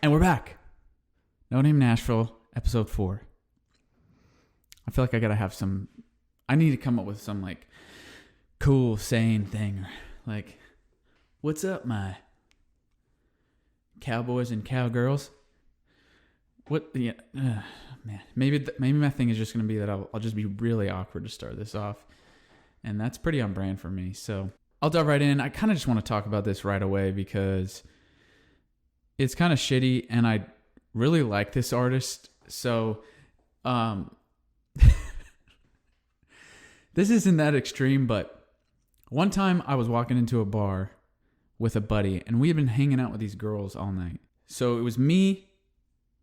And we're back. No Name Nashville, episode 4. I feel like I need to come up with some like cool saying thing. Like, what's up, my cowboys and cowgirls? Man. Maybe my thing is just going to be that I'll just be really awkward to start this off. And that's pretty on brand for me. So I'll dive right in. I kind of just want to talk about this right away because it's kind of shitty and I really like this artist. So this isn't that extreme, but one time I was walking into a bar with a buddy and we had been hanging out with these girls all night. So it was me,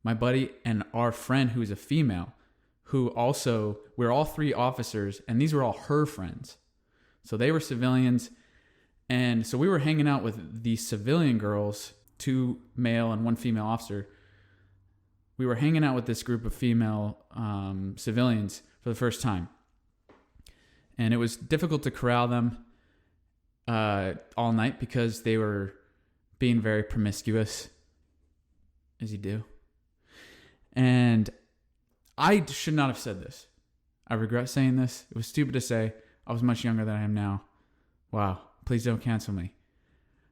my buddy, and our friend who's a female, who also, we're all 3 officers, and these were all her friends. So they were civilians. And so we were hanging out with these civilian girls, 2 male and 1 female officer. We were hanging out with this group of female civilians for the first time. And it was difficult to corral them all night because they were being very promiscuous, as you do. And I should not have said this. I regret saying this. It was stupid to say. I was much younger than I am now. Wow. Please don't cancel me.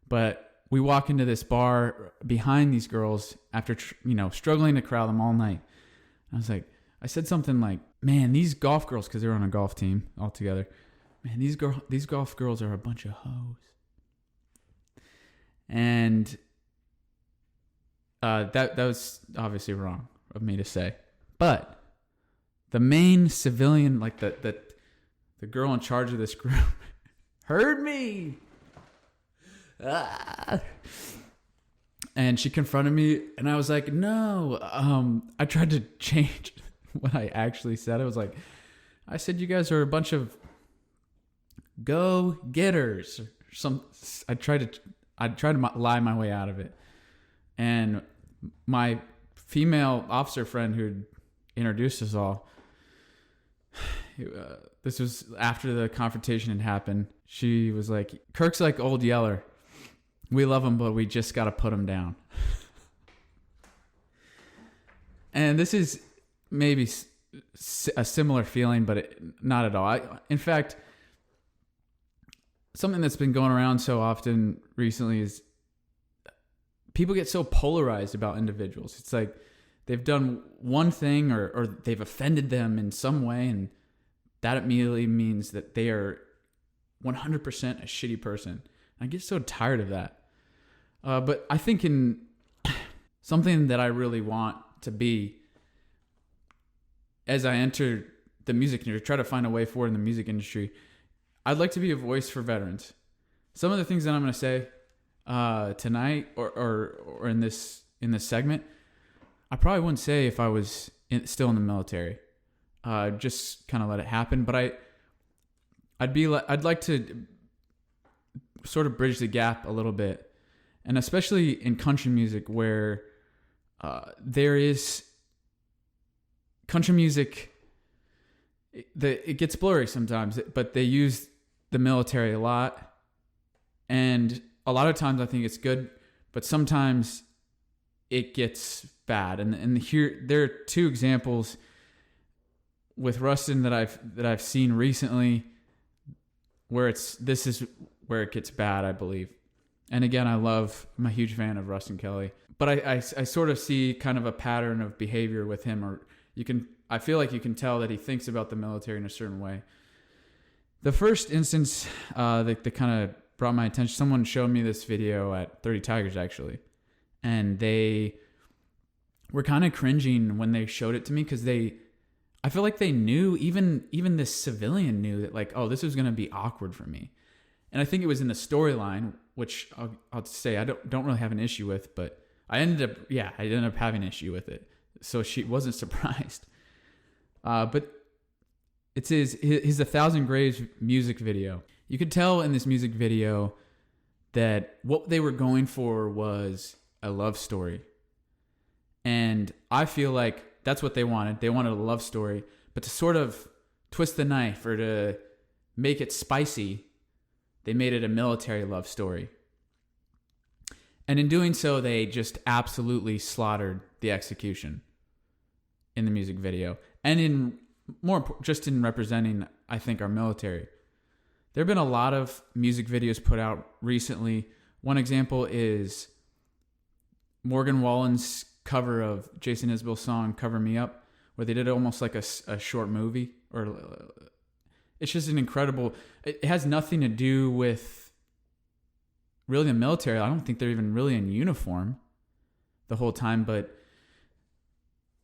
But we walk into this bar behind these girls after, struggling to corral them all night. I said something like, man, these golf girls, because they were on a golf team all together. Man, these golf girls are a bunch of hoes. And that was obviously wrong of me to say. But the main civilian, like the girl in charge of this group, heard me. And she confronted me, and I was like, no. I tried to change what I actually said. I said, you guys are a bunch of go-getters. I tried to lie my way out of it. And my female officer friend who introduced us all, this was after the confrontation had happened. She was like, Kirk's like Old Yeller. We love him, but we just got to put him down. And this is maybe a similar feeling, but not at all. In fact, something that's been going around so often recently is people get so polarized about individuals. It's like they've done one thing or they've offended them in some way, and that immediately means that they are 100% a shitty person. I get so tired of that. But I think in something that I really want to be as I enter the music industry, try to find a way forward in the music industry, I'd like to be a voice for veterans. Some of the things that I'm going to say tonight or in this segment, I probably wouldn't say if I was still in the military. Just kind of let it happen. But I'd like to sort of bridge the gap a little bit, and especially in country music where there is country music. It gets blurry sometimes, but they use the military a lot, and a lot of times I think it's good, but sometimes it gets bad. And here there are 2 examples with Ruston that I've seen recently where this is where it gets bad, I believe. And again, I'm a huge fan of Ruston Kelly, but I sort of see kind of a pattern of behavior with him, or I feel like you can tell that he thinks about the military in a certain way. The first instance that kind of brought my attention, someone showed me this video at 30 Tigers actually, and they were kind of cringing when they showed it to me because I feel like they knew, even this civilian knew that like, oh, this was going to be awkward for me. And I think it was in the storyline, which I'll say I don't really have an issue with, but I ended up having an issue with it. So she wasn't surprised. But it's his 1,000 Graves music video. You could tell in this music video that what they were going for was a love story. And I feel like that's what they wanted. They wanted a love story, but to sort of twist the knife or to make it spicy, they made it a military love story. And in doing so, they just absolutely slaughtered the execution in the music video. And just in representing, I think, our military. There have been a lot of music videos put out recently. One example is Morgan Wallen's cover of Jason Isbell's song "Cover Me Up," where they did almost like a short movie. Or it's just an incredible. It has nothing to do with really the military. I don't think they're even really in uniform the whole time. But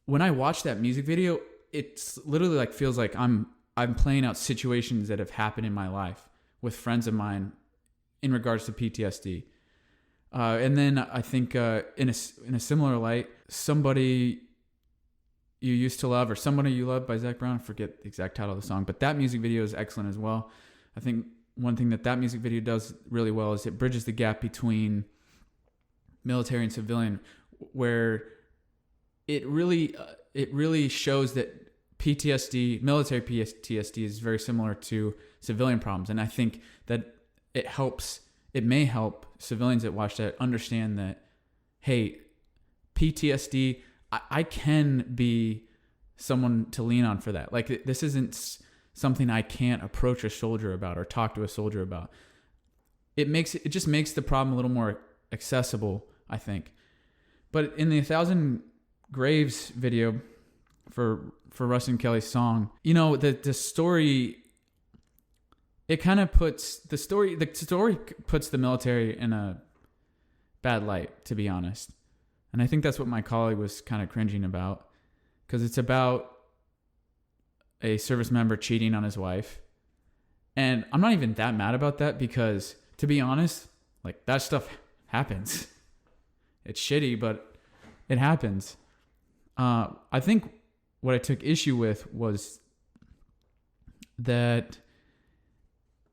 when I watch that music video, it's literally like feels like I'm playing out situations that have happened in my life with friends of mine in regards to PTSD. And then I think in a similar light, Somebody You Used to Love or Somebody You Love by Zac Brown. I forget the exact title of the song, but that music video is excellent as well. I think one thing that music video does really well is it bridges the gap between military and civilian, where it really shows that military PTSD is very similar to civilian problems. And I think that it may help civilians that watch that understand that, hey, PTSD, I can be someone to lean on for that. Like, this isn't something I can't approach a soldier about or talk to a soldier about. It just makes the problem a little more accessible, I think. But in the 1,000 Graves video for Ruston Kelly's song, the story, it kind of puts the story puts the military in a bad light, to be honest. And I think that's what my colleague was kind of cringing about, because it's about a service member cheating on his wife. And I'm not even that mad about that, because, to be honest, like, that stuff happens. It's shitty, but it happens. I think what I took issue with was that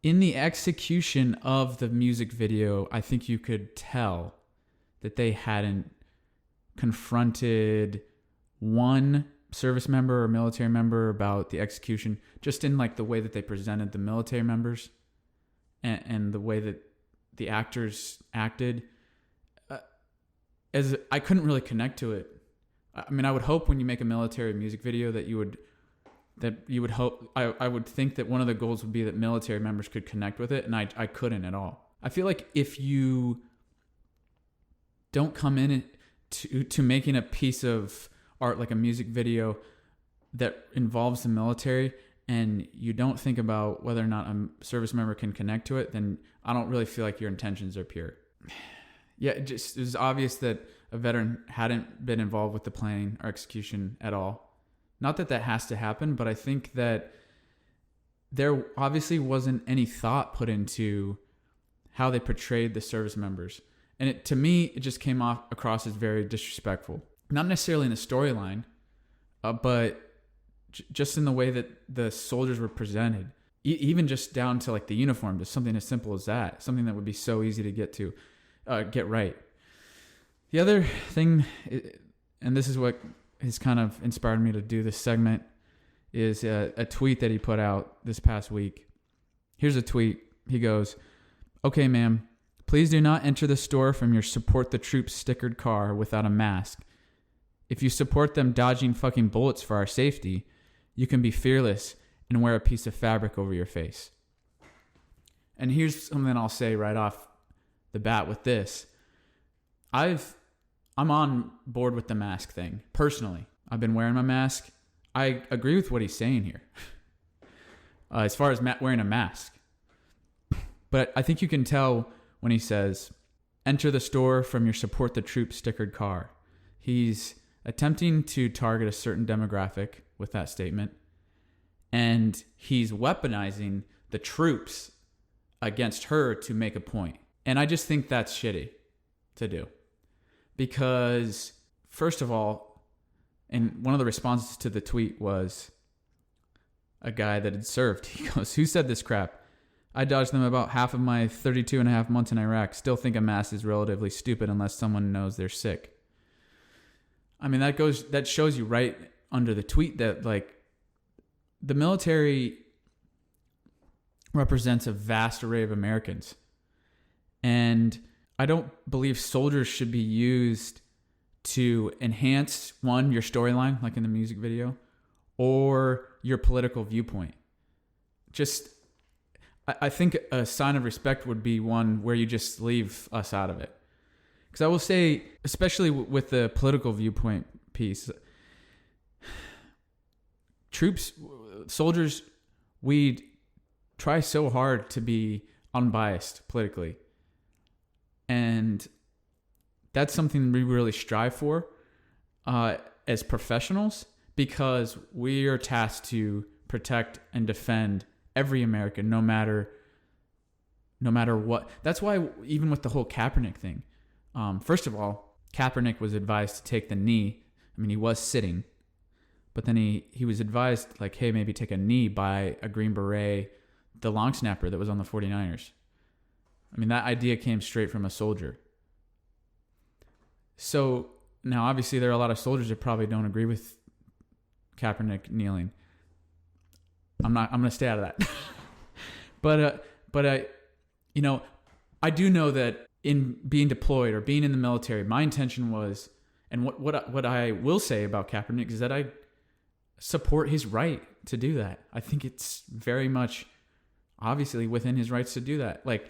in the execution of the music video, I think you could tell that they hadn't confronted one service member or military member about the execution, just in like the way that they presented the military members and the way that the actors acted. As I couldn't really connect to it. I mean, I would hope when you make a military music video that you would hope, I would think that one of the goals would be that military members could connect with it, and I couldn't at all. I feel like if you don't come in to making a piece of art like a music video that involves the military, and you don't think about whether or not a service member can connect to it, then I don't really feel like your intentions are pure. Yeah, it was obvious that a veteran hadn't been involved with the planning or execution at all. Not that has to happen, but I think that there obviously wasn't any thought put into how they portrayed the service members. And to me, it just came across as very disrespectful. Not necessarily in the storyline, but just in the way that the soldiers were presented. Even just down to like the uniform, just something as simple as that. Something that would be so easy to get right. The other thing, and this is what has kind of inspired me to do this segment, is a tweet that he put out this past week. Here's a tweet. He goes, "Okay, ma'am, please do not enter the store from your Support the Troops stickered car without a mask. If you support them dodging fucking bullets for our safety, you can be fearless and wear a piece of fabric over your face." And here's something I'll say right off the bat with this. I'm on board with the mask thing, personally. I've been wearing my mask. I agree with what he's saying here. As far as wearing a mask. But I think you can tell when he says, enter the store from your Support the Troops stickered car. He's attempting to target a certain demographic with that statement. And he's weaponizing the troops against her to make a point. And I just think that's shitty to do. Because, first of all, and one of the responses to the tweet was a guy that had served. He goes, "Who said this crap? I dodged them about half of my 32 and a half months in Iraq. Still think a mask is relatively stupid unless someone knows they're sick." I mean, that shows you right under the tweet that, like, the military represents a vast array of Americans. And I don't believe soldiers should be used to enhance, one, your storyline, like in the music video, or your political viewpoint. Just, I think a sign of respect would be one where you just leave us out of it. Because I will say, especially with the political viewpoint piece, soldiers, we try so hard to be unbiased politically. And that's something we really strive for as professionals, because we are tasked to protect and defend every American, no matter what. That's why even with the whole Kaepernick thing, first of all, Kaepernick was advised to take the knee. I mean, he was sitting, but then he was advised, like, hey, maybe take a knee by a Green Beret, the long snapper that was on the 49ers. I mean, that idea came straight from a soldier. So now, obviously, there are a lot of soldiers that probably don't agree with Kaepernick kneeling. I'm going to stay out of that. but I do know that in being deployed or being in the military, my intention was, and what I will say about Kaepernick is that I support his right to do that. I think it's very much obviously within his rights to do that. Like,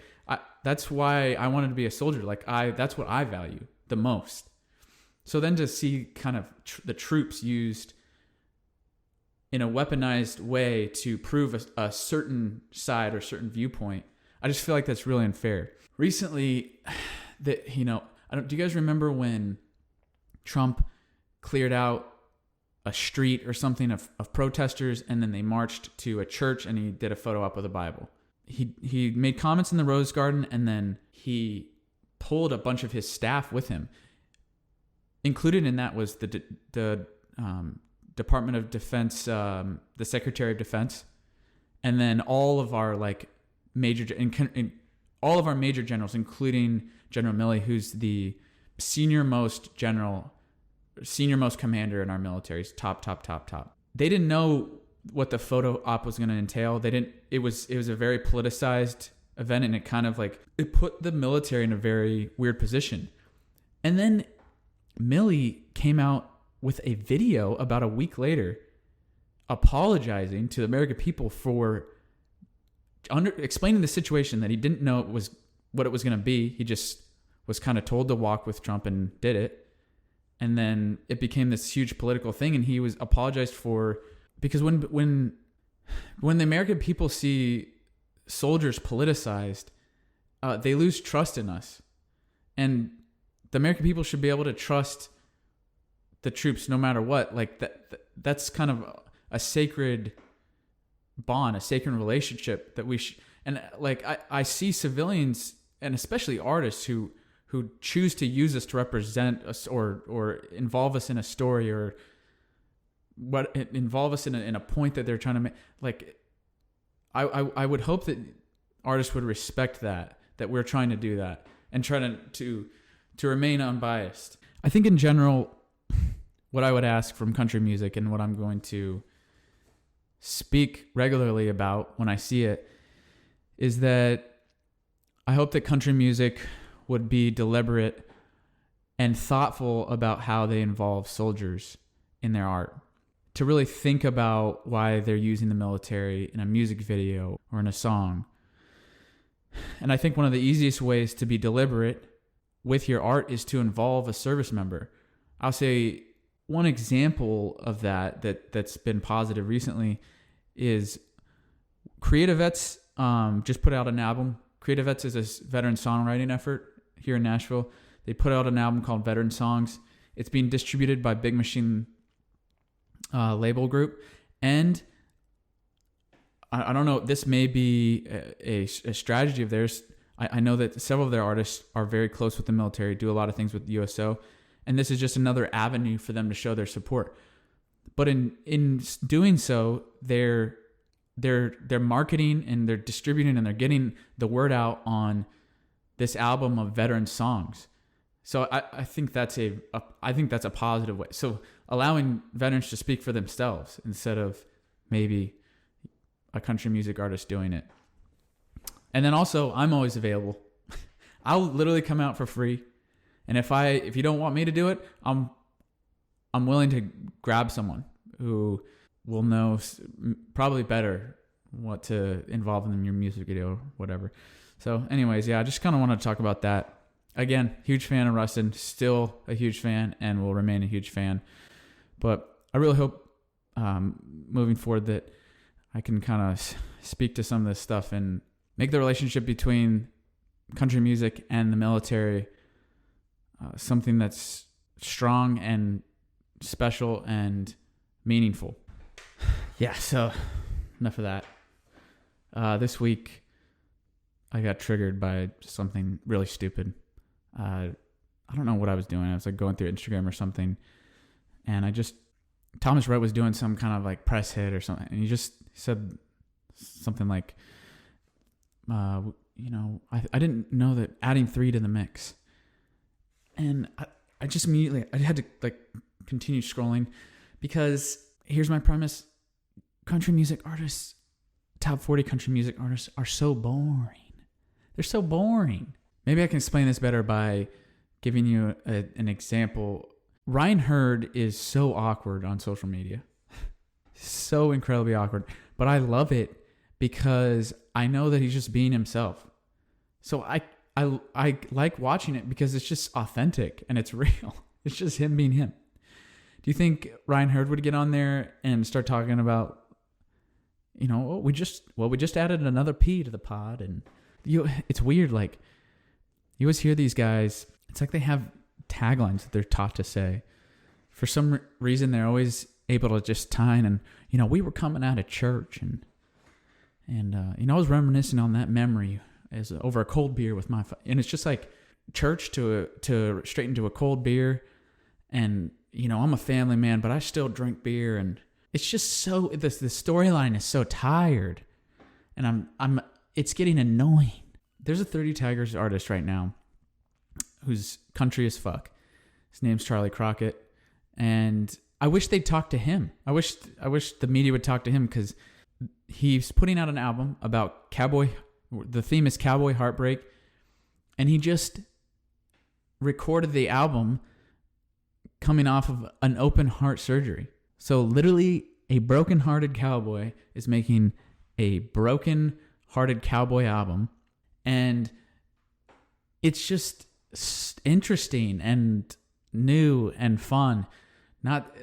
that's why I wanted to be a soldier. Like, that's what I value the most. So then to see kind of the troops used in a weaponized way to prove a certain side or certain viewpoint, I just feel like that's really unfair. Recently, do you guys remember when Trump cleared out a street or something of protesters, and then they marched to a church and he did a photo op with a Bible? He made comments in the Rose Garden, and then he pulled a bunch of his staff with him. Included in that was the Department of Defense, the Secretary of Defense, and then all of our major generals, including General Milley, who's the senior most commander in our military. He's top. They didn't know what the photo op was going to entail. It was a very politicized event, and it kind of it put the military in a very weird position. And then Milley came out with a video about a week later apologizing to the American people for explaining the situation, that he didn't know what it was going to be. He just was kind of told to walk with Trump and did it. And then it became this huge political thing, and he was apologized for, because when the American people see soldiers politicized, they lose trust in us. And the American people should be able to trust the troops no matter what. That's kind of a sacred bond, a sacred relationship that we should. And I see civilians, and especially artists, who choose to use us to represent us or involve us in a story, or involve us in a point that they're trying to make. I would hope that artists would respect that we're trying to do that and try to remain unbiased. I think in general, what I would ask from country music, and what I'm going to speak regularly about when I see it, is that I hope that country music would be deliberate and thoughtful about how they involve soldiers in their art. To really think about why they're using the military in a music video or in a song. And I think one of the easiest ways to be deliberate with your art is to involve a service member. I'll say one example of that's been positive recently is Creative Vets just put out an album. Creative Vets is a veteran songwriting effort here in Nashville. They put out an album called Veteran Songs. It's being distributed by Big Machine label group. And I don't know, this may be a strategy of theirs. I know that several of their artists are very close with the military, do a lot of things with the USO, and this is just another avenue for them to show their support. But in doing so, they're marketing and they're distributing and they're getting the word out on this album of veteran songs. So I think that's a positive way. So allowing veterans to speak for themselves instead of maybe a country music artist doing it. And then also, I'm always available. I'll literally come out for free. And if you don't want me to do it, I'm willing to grab someone who will know probably better what to involve in your music video or whatever. So anyways, yeah, I just kind of want to talk about that. Again, huge fan of Ruston, still a huge fan, and will remain a huge fan. But I really hope moving forward that I can kind of speak to some of this stuff and make the relationship between country music and the military something that's strong and special and meaningful. Yeah, so enough of that. This week, I got triggered by something really stupid. I don't know what I was doing. I was like going through Instagram or something, and Thomas Rhett was doing some kind of like press hit or something, and he just said something like, I didn't know that adding 3 to the mix. And I just immediately, I had to like continue scrolling, because here's my premise. Country music artists, top 40 country music artists are so boring. They're so boring. Maybe I can explain this better by giving you an example. Ryan Hurd is so awkward on social media. So incredibly awkward. But I love it because I know that he's just being himself. So I like watching it because it's just authentic and it's real. It's just him being him. Do you think Ryan Hurd would get on there and start talking about, we just added another P to the pod, and it's weird. Like, you always hear these guys, it's like they have taglines that they're taught to say. For some reason, they're always able to just tie in, and, we were coming out of church, and I was reminiscing on that memory as over a cold beer with and it's just like church to straight into a cold beer, and, I'm a family man, but I still drink beer, and it's just so, the storyline is so tired, and it's getting annoying. There's a 30 Tigers artist right now who's country as fuck. His name's Charlie Crockett, and I wish they'd talk to him. I wish the media would talk to him, because he's putting out an album about cowboy. The theme is cowboy heartbreak, and he just recorded the album coming off of an open heart surgery. So literally, a broken-hearted cowboy is making a broken-hearted cowboy album, and it's just interesting and new and fun. Not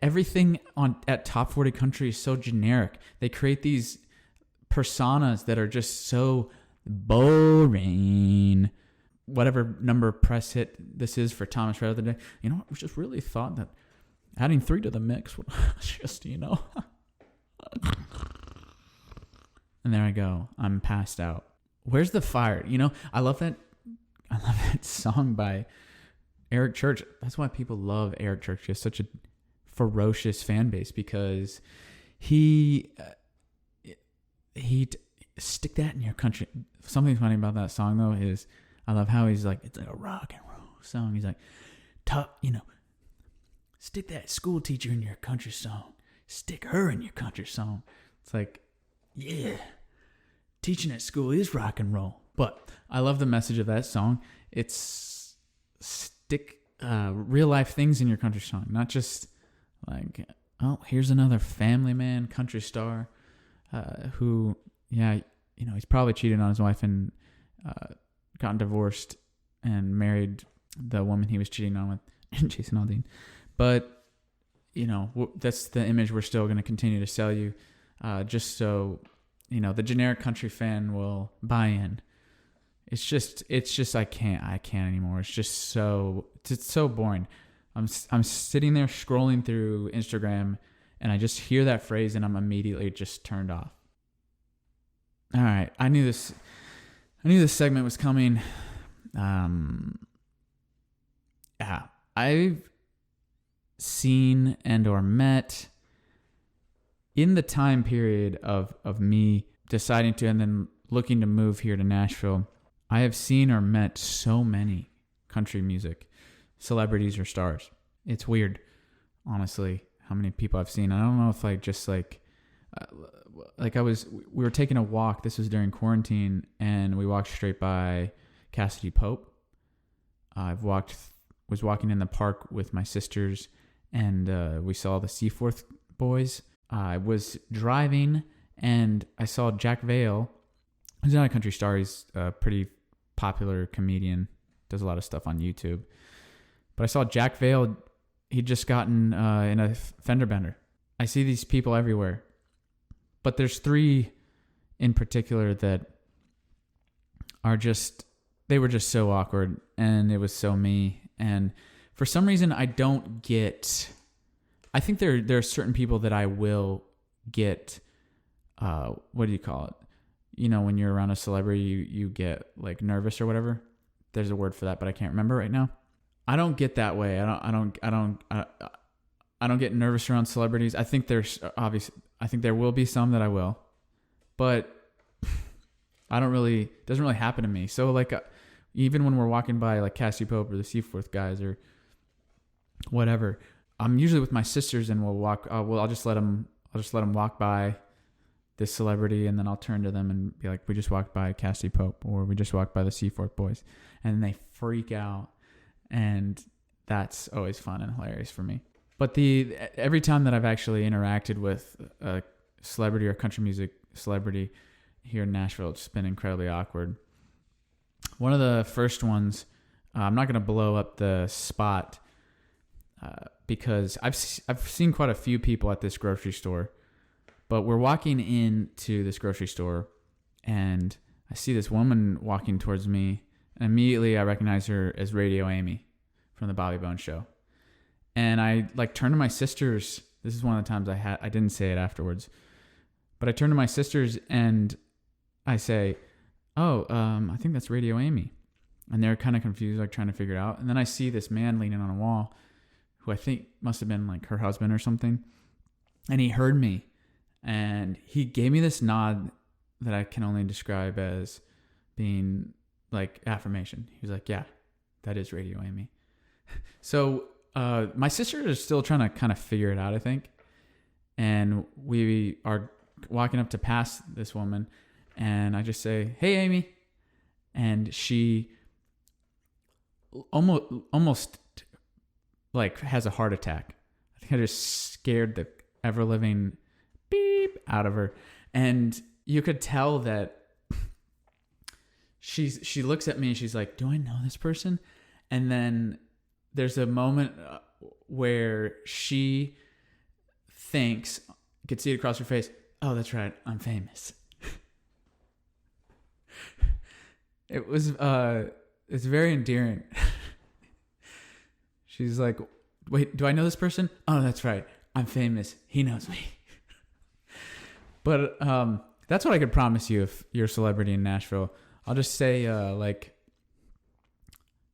everything at Top 40 Country is so generic. They create these personas that are just so boring. Whatever number press hit this is for Thomas Rhett the other day, I just really thought that adding 3 to the mix would just, And there I go. I'm passed out. Where's the fire? I love that song by Eric Church. That's why people love Eric Church. He has such a ferocious fan base, because he stick that in your country. Something funny about that song though is I love how he's like, it's like a rock and roll song. He's like, stick that school teacher in your country song. Stick her in your country song. It's like, yeah, teaching at school is rock and roll. But I love the message of that song. It's stick real life things in your country song, not just like, oh, here's another family man country star who, he's probably cheated on his wife and gotten divorced and married the woman he was cheating on with, Jason Aldean. But, that's the image we're still going to continue to sell you, just so, the generic country fan will buy in. It's just I can't anymore. It's just it's so boring. I'm sitting there scrolling through Instagram, and I just hear that phrase, and I'm immediately just turned off. All right, I knew this segment was coming. I've seen and or met in the time period of me deciding to and then looking to move here to Nashville. I have seen or met so many country music celebrities or stars. It's weird, honestly, how many people I've seen. I don't know if we were taking a walk. This was during quarantine, and we walked straight by Cassidy Pope. Was walking in the park with my sisters, and we saw the Seaforth Boys. I was driving, and I saw Jack Vale. He's not a country star. He's a pretty popular comedian. Does a lot of stuff on YouTube. But I saw Jack Vale. He'd just gotten in a fender bender. I see these people everywhere. But there's 3 in particular that are just... They were just so awkward, and it was so me. And for some reason, I don't get... I think there are certain people that I will get... what do you call it? You know, when you're around a celebrity, you get like nervous or whatever. There's a word for that, but I can't remember right now. I don't get that way. I don't get nervous around celebrities. I think there's obviously... I think there will be some that I will, but I don't really... It doesn't really happen to me. So like... even when we're walking by like Cassie Pope or the Seaforth guys or whatever, I'm usually with my sisters and we'll walk. I'll just let them walk by this celebrity, and then I'll turn to them and be like, "We just walked by Cassie Pope," or "We just walked by the Seaforth Boys," and they freak out, and that's always fun and hilarious for me. But every time that I've actually interacted with a celebrity or country music celebrity here in Nashville, it's been incredibly awkward. One of the first ones, I'm not going to blow up the spot because I've seen quite a few people at this grocery store, but we're walking into this grocery store and I see this woman walking towards me, and immediately I recognize her as Radio Amy from the Bobby Bones Show. And I like turn to my sisters. This is one of the times I didn't say it afterwards, but I turn to my sisters and I say, "Oh, I think that's Radio Amy." And they're kind of confused, like trying to figure it out. And then I see this man leaning on a wall who I think must have been like her husband or something. And he heard me and he gave me this nod that I can only describe as being like affirmation. He was like, "Yeah, that is Radio Amy." So my sisters are still trying to kind of figure it out, I think. And we are walking up to pass this woman. And I just say, "Hey, Amy." And she almost like has a heart attack. I think I just scared the ever-living beep out of her. And you could tell that she looks at me and she's like, "Do I know this person?" And then there's a moment where she thinks, you could see it across her face, "Oh, that's right, I'm famous." It was, it's very endearing. She's like, "Wait, do I know this person? Oh, that's right. I'm famous. He knows me." But that's what I could promise you if you're a celebrity in Nashville. I'll just say, like,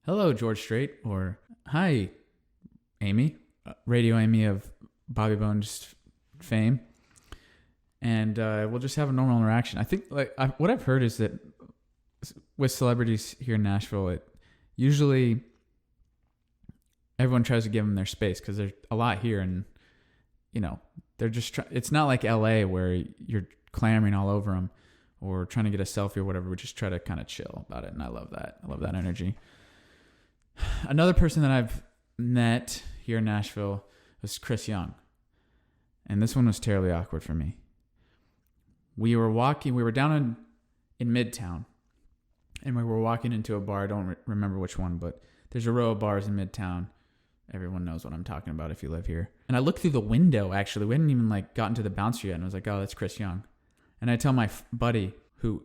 "Hello, George Strait," or "Hi, Amy," Radio Amy of Bobby Bones fame. And we'll just have a normal interaction. I think what I've heard is that with celebrities here in Nashville, it usually everyone tries to give them their space because there's a lot here, and you know they're just it's not like LA where you're clamoring all over them or trying to get a selfie or whatever. We just try to kind of chill about it, and I love that. I love that energy. Another person that I've met here in Nashville was Chris Young, and this one was terribly awkward for me. We were down in Midtown. And we were walking into a bar. I don't remember which one, but there's a row of bars in Midtown. Everyone knows what I'm talking about if you live here. And I looked through the window, actually. We hadn't even gotten to the bouncer yet. And I was like, "Oh, that's Chris Young." And I tell my buddy, who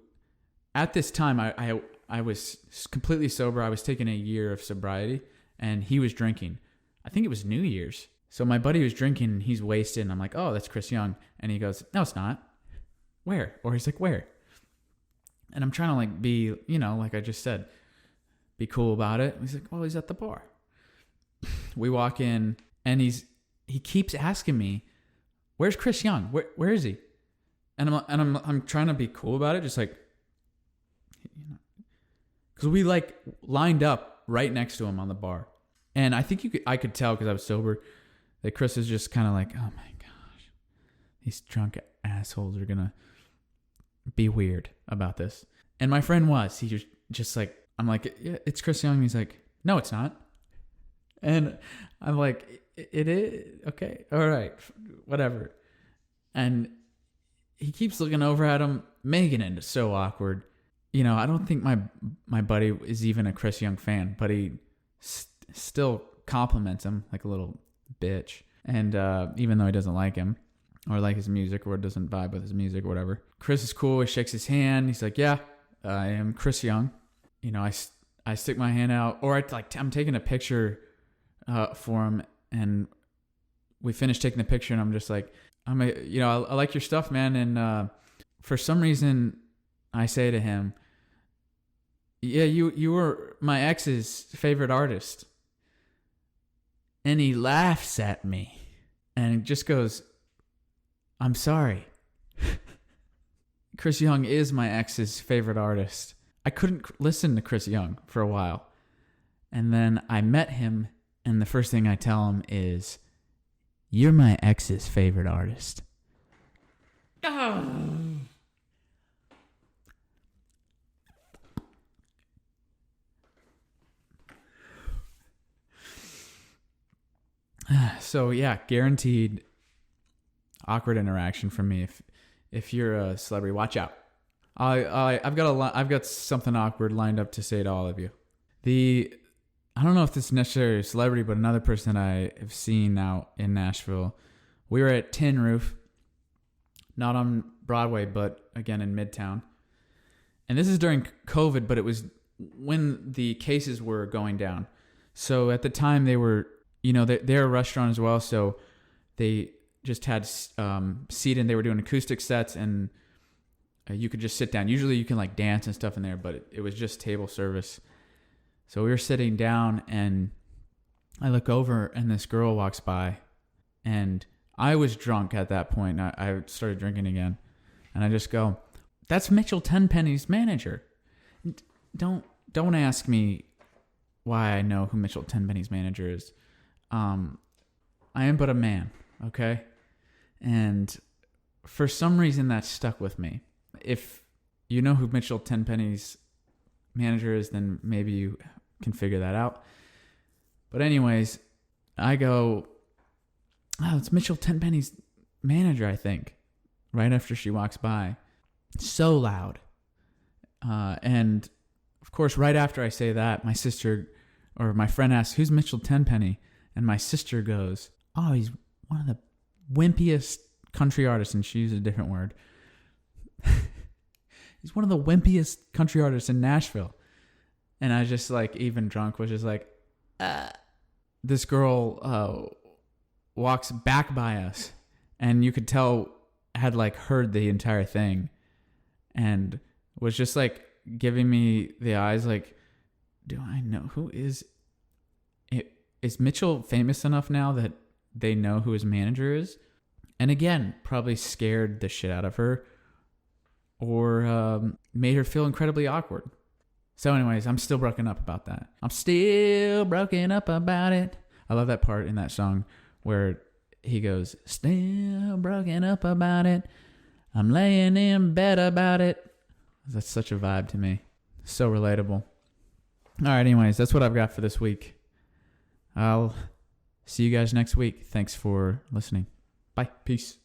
at this time, I was completely sober. I was taking a year of sobriety, and he was drinking. I think it was New Year's. So my buddy was drinking, and he's wasted. And I'm like, "Oh, that's Chris Young." And he goes, "No, it's not." "Where?" Or he's like, "Where?" And I'm trying to be, like I just said, be cool about it. He's like, "Well, he's at the bar." We walk in and he keeps asking me, "Where's Chris Young? Where is he?" And I'm trying to be cool about it, just like, because we lined up right next to him on the bar. And I think I could tell because I was sober that Chris is just kind of like, "Oh my gosh, these drunk assholes are going to be weird about this." And my friend he was just like, I'm like, yeah, it's Chris Young. And he's like, no, it's not. And I'm like, it is? Okay. All right. Whatever. And he keeps looking over at him, making it so awkward. You know, I don't think my buddy is even a Chris Young fan, but he still compliments him like a little bitch. And even though he doesn't like him or like his music or doesn't vibe with his music or whatever, Chris is cool. He shakes his hand. He's like, yeah, I am Chris Young. You know, I stick my hand out, or I'm taking a picture for him, and we finish taking the picture, and I'm just like, I like your stuff, man. And for some reason, I say to him, yeah, you were my ex's favorite artist. And he laughs at me and just goes, I'm sorry. Chris Young is my ex's favorite artist. I couldn't listen to Chris Young for a while. And then I met him, and the first thing I tell him is, you're my ex's favorite artist. Oh. So yeah, guaranteed awkward interaction from me. If you're a celebrity, watch out. I've got something awkward lined up to say to all of you. I don't know if this is necessarily a celebrity, but another person I have seen now in Nashville. We were at Tin Roof, not on Broadway, but again in Midtown. And this is during COVID, but it was when the cases were going down. So at the time they were, they're a restaurant as well, so they just had seating. They were doing acoustic sets, and you could just sit down. Usually you can like dance and stuff in there, but it was just table service. So we were sitting down, and I look over, and this girl walks by, and I was drunk at that point. I started drinking again, and I just go, "That's Mitchell Tenpenny's manager." Don't ask me why I know who Mitchell Tenpenny's manager is. I am but a man, okay? And for some reason that stuck with me. If you know who Mitchell Tenpenny's manager is, then maybe you can figure that out. But anyways, I go, oh, it's Mitchell Tenpenny's manager, I think, right after she walks by. So loud. And of course, right after I say that, my sister or my friend asks, who's Mitchell Tenpenny? And my sister goes, oh, he's one of the wimpiest country artists. And she used a different word. He's one of the wimpiest country artists in Nashville. And I just like, even drunk, was just like, this girl walks back by us. And you could tell had like heard the entire thing. And was just like giving me the eyes like, do I know who is it? Is Mitchell famous enough now that they know who his manager is? And again, probably scared the shit out of her or made her feel incredibly awkward. So anyways, I'm still broken up about that. I'm still broken up about it. I love that part in that song where he goes, still broken up about it. I'm laying in bed about it. That's such a vibe to me. So relatable. All right, anyways, that's what I've got for this week. I'll see you guys next week. Thanks for listening. Bye. Peace.